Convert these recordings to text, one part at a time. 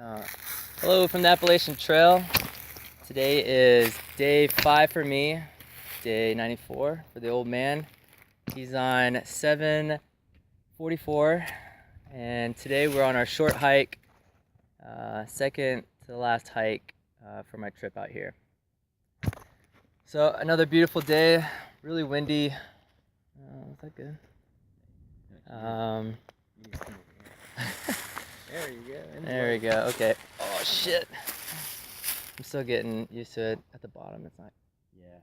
Uh, Hello from the Appalachian Trail. Today is day 5 for me, day 94 for the old man. He's on 744, and today we're on our short hike, second to the last hike for my trip out here. So another beautiful day, really windy. Is that good? There you go. There we go. Okay. Oh shit. I'm still getting used to it at the bottom. It's not. Yeah.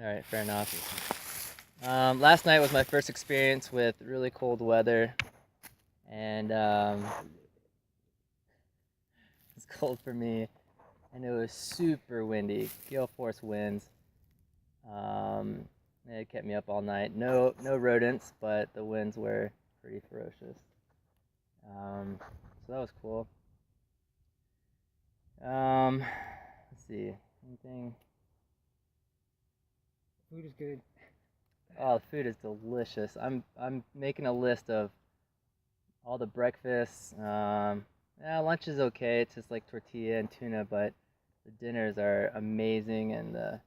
All right. Fair enough. Last night was my first experience with really cold weather, and it's cold for me, and it was super windy, gale force winds. It kept me up all night. No rodents, but the winds were pretty ferocious. So that was cool. Let's see. Anything? Food is good. Oh, the food is delicious. I'm making a list of all the breakfasts. Lunch is okay. It's just like tortilla and tuna, but the dinners are amazing, and the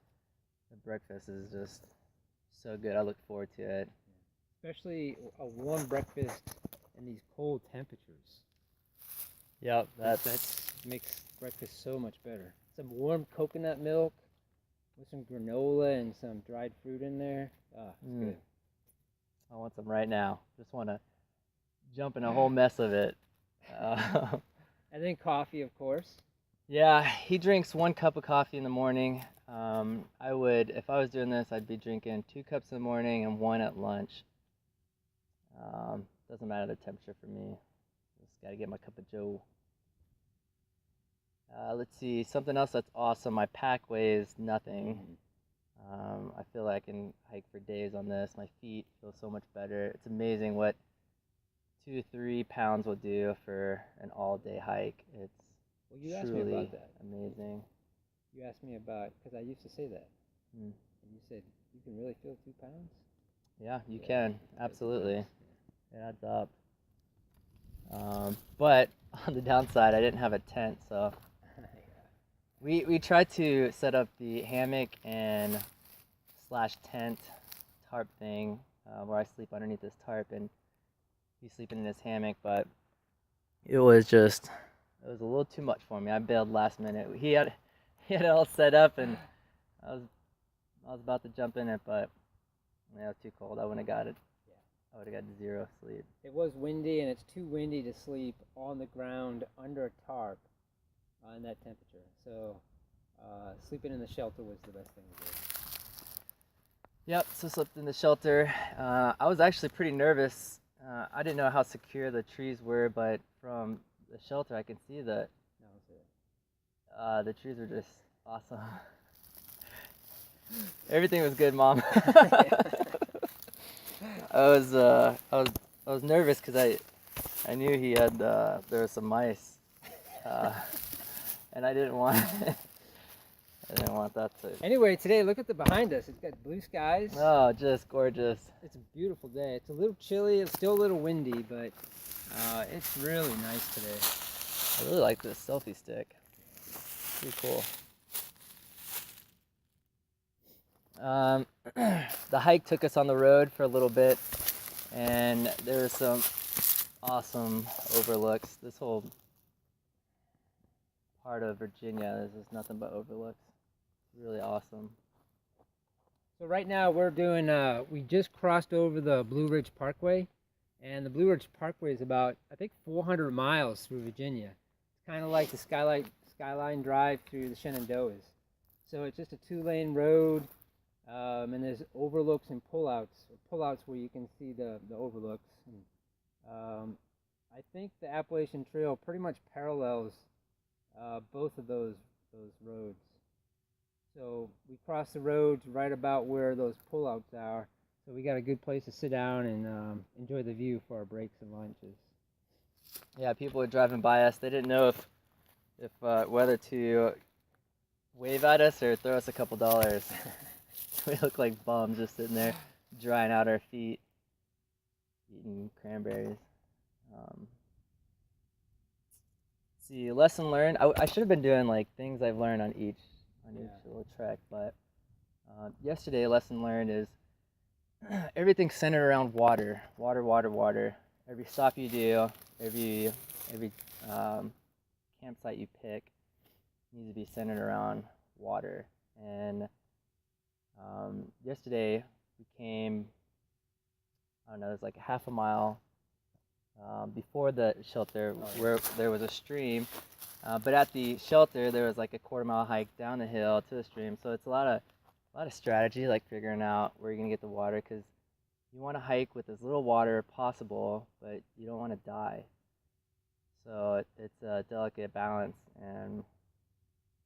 breakfast is just so good. I look forward to it. Especially a warm breakfast in these cold temperatures. Yep, That makes breakfast so much better. Some warm coconut milk with some granola and some dried fruit in there. It's good. I want some right now. Just want to jump in a whole mess of it. And then coffee, of course. Yeah, he drinks 1 cup of coffee in the morning. I would, if I was doing this, I'd be drinking 2 cups in the morning and 1 at lunch. Doesn't matter the temperature for me. Just gotta get my cup of joe. Let's see, something else that's awesome. My pack weighs nothing. I feel like I can hike for days on this. My feet feel so much better. It's amazing what 2-3 pounds will do for an all-day hike. It's You asked me about that. Amazing. You asked me about, because I used to say that. Mm. And you said, you can really feel 2 pounds? Yeah, you can. Absolutely. It adds up. But on the downside, I didn't have a tent, so we tried to set up the hammock and / tent tarp thing where I sleep underneath this tarp, and he's sleeping in his hammock, but it was a little too much for me. I bailed last minute. He had it all set up, and I was about to jump in it, but it was too cold. I wouldn't have got it. I would have got 0 sleep. It was windy, and it's too windy to sleep on the ground under a tarp in that temperature. So sleeping in the shelter was the best thing to do. Yep, so slept in the shelter. I was actually pretty nervous. I didn't know how secure the trees were, but from the shelter I can see that the trees were just awesome. Everything was good, Mom. I was nervous because I knew he had there was some mice, and I didn't want that to. Anyway, today look at the behind us. It's got blue skies. Oh, just gorgeous. It's a beautiful day. It's a little chilly. It's still a little windy, but it's really nice today. I really like this selfie stick. Pretty cool. The hike took us on the road for a little bit, and there were some awesome overlooks. This whole part of Virginia is just nothing but overlooks. It's really awesome. So right now we're doing, we just crossed over the Blue Ridge Parkway, and the Blue Ridge Parkway is about, I think, 400 miles through Virginia. It's kind of like the Skyline Drive through the Shenandoahs. So it's just a 2-lane road. And there's overlooks and pullouts where you can see the overlooks. And, I think the Appalachian Trail pretty much parallels both of those roads. So we cross the roads right about where those pullouts are. So we got a good place to sit down and enjoy the view for our breaks and lunches. Yeah, people were driving by us. They didn't know if whether to wave at us or throw us a couple dollars. We look like bums just sitting there, drying out our feet, eating cranberries. see, lesson learned. I should have been doing like things I've learned on each little trek, but yesterday lesson learned is everything's centered around water, water, water, water. Every stop you do, every campsite you pick needs to be centered around water. And yesterday we came, I don't know, it was like half a mile before the shelter where there was a stream, but at the shelter there was like a quarter-mile hike down the hill to the stream. So it's a lot of strategy, like figuring out where you're gonna get the water, because you want to hike with as little water possible, but you don't want to die. So it's a delicate balance, and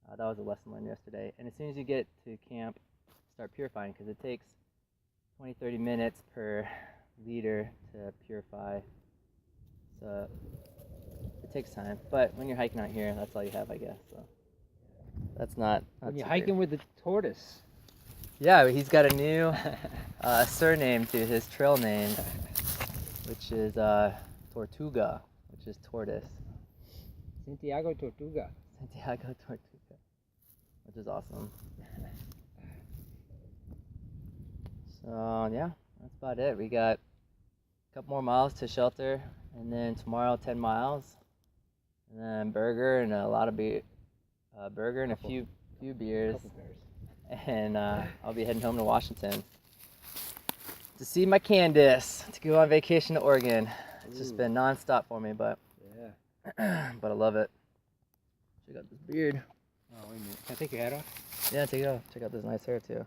that was a lesson learned yesterday. And as soon as you get to camp, start purifying, because it takes 20-30 minutes per liter to purify. So it takes time. But when you're hiking out here, that's all you have, I guess. So that's not When you're super- hiking with the tortoise. Yeah, he's got a new surname to his trail name, which is Tortuga, which is tortoise. Santiago Tortuga. Santiago Tortuga, which is awesome. So yeah, that's about it. We got a couple more miles to shelter, and then tomorrow 10 miles, and then burger and a lot of burger and a few beers, and I'll be heading home to Washington to see my Candace, to go on vacation to Oregon. It's just been nonstop for me, but but I love it. Check out this beard. Oh, wait a minute. Can I take your hat off? Yeah, take it off. Check out this nice hair too.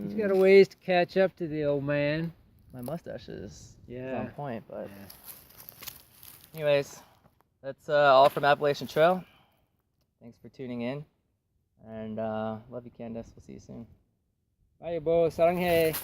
He's got a ways to catch up to the old man. My mustache is Yeah. on point, but anyways, that's all from Appalachian Trail. Thanks for tuning in, and love you, Candace. We'll see you soon. Bye, bo. Saranghae.